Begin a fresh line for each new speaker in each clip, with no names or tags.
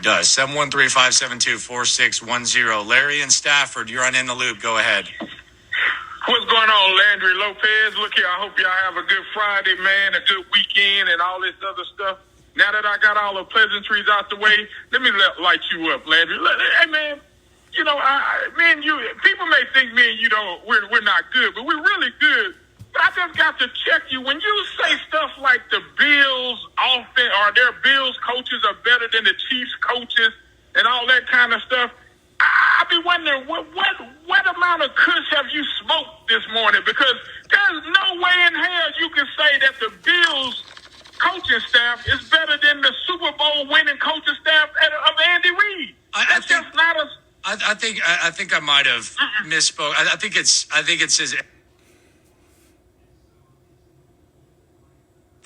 Does 713-572-4610. Larry-N-Stafford, you're on In the Loop. Go ahead.
What's going on, Landry Lopez? Look here, I hope y'all have a good Friday, man, a good weekend, and all this other stuff. Now that I got all the pleasantries out the way, let me light you up, Landry. Hey, man, you know, me and you, people may think me and you don't, we're not good, but we're really good. But I just got to check you. When you say stuff like the Bills offense or their Bills coaches are better than the Chiefs coaches and all that kind of stuff, I be wondering what amount of kush have you smoked this morning? Because there's no way in hell you can say that the Bills coaching staff is better than the Super Bowl winning coaching staff of Andy Reid. That's just not a.
I think I might have misspoke. I think it says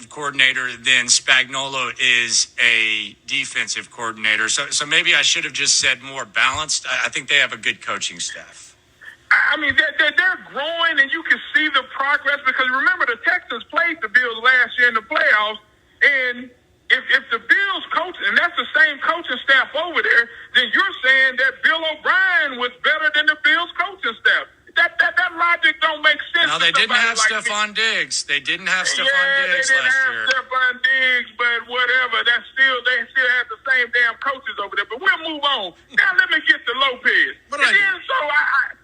coordinator, then Spagnuolo is a defensive coordinator. So maybe I should have just said more balanced. I think they have a good coaching staff.
I mean, they're growing, and you can see the progress, because remember, the Texans played the Bills last year in the playoffs, and if the Bills coach, and that's the same coaching staff over there, then you're saying that Bill O'Brien was better than the Bills coaching staff. That logic don't make sense.
No, they didn't have
like
Stephon Diggs. They didn't have Stephon Diggs
last year. They didn't have Stephon Diggs, but whatever. They still have the same damn coaches over there. But we'll move on. Now let me get to Lopez. So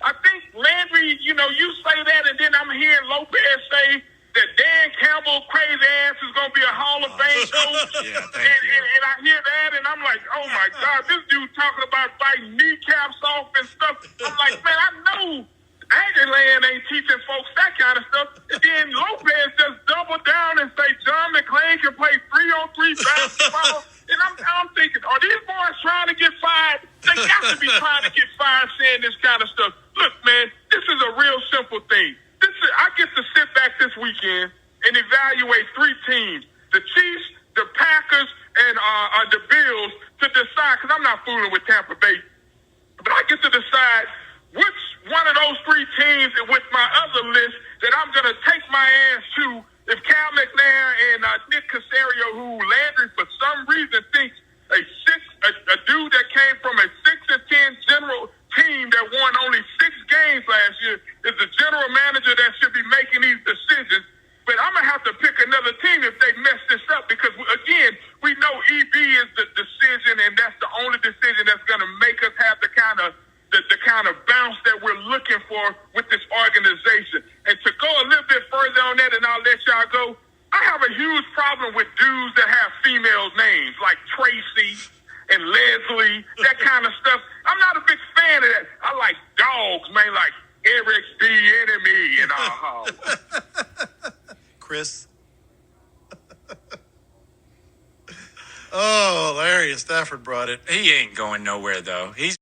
I think Landry, you know, you say that, and then I'm hearing Lopez say that Dan Campbell, crazy ass, is going to be a Hall of Fame coach.
Yeah, thank you.
And I hear that, and I'm like, oh my God, this dude talking about biting kneecaps off and stuff. I'm like, man, I know Land ain't teaching folks that kind of stuff. And then Lopez just double down and say John McClain can play 3-on-3 basketball. And I'm thinking, are these boys trying to get fired? They got to be trying to get fired saying this kind of stuff. Look, man, this is a real simple thing. I get to sit back this weekend and evaluate three teams: the Chiefs, the Packers, and the Bills, to decide, because I'm not fooling with Tampa Bay, but I get to decide which one of those three teams with my other list that I'm going to take my ass to if Cal McNair and Nick Caserio, who Landry for some reason thinks a dude that came from a 6-10 general team that won only 6 games last year is the general manager that should be making these decisions. But I'm going to have to pick another team if they mess this up, because, again, we know EB is the decision, and that's the only decision that's going to make us have the kind of bounce that we're looking for with this organization. And to go a little bit further on that, and I'll let y'all go, I have a huge problem with dudes that have female names, like Tracy and Leslie, that kind of stuff. I'm not a big fan of that. I like dogs, man, like Eric the Enemy and all.
Chris. Oh, Larry-N-Stafford brought it.
He ain't going nowhere, though. He's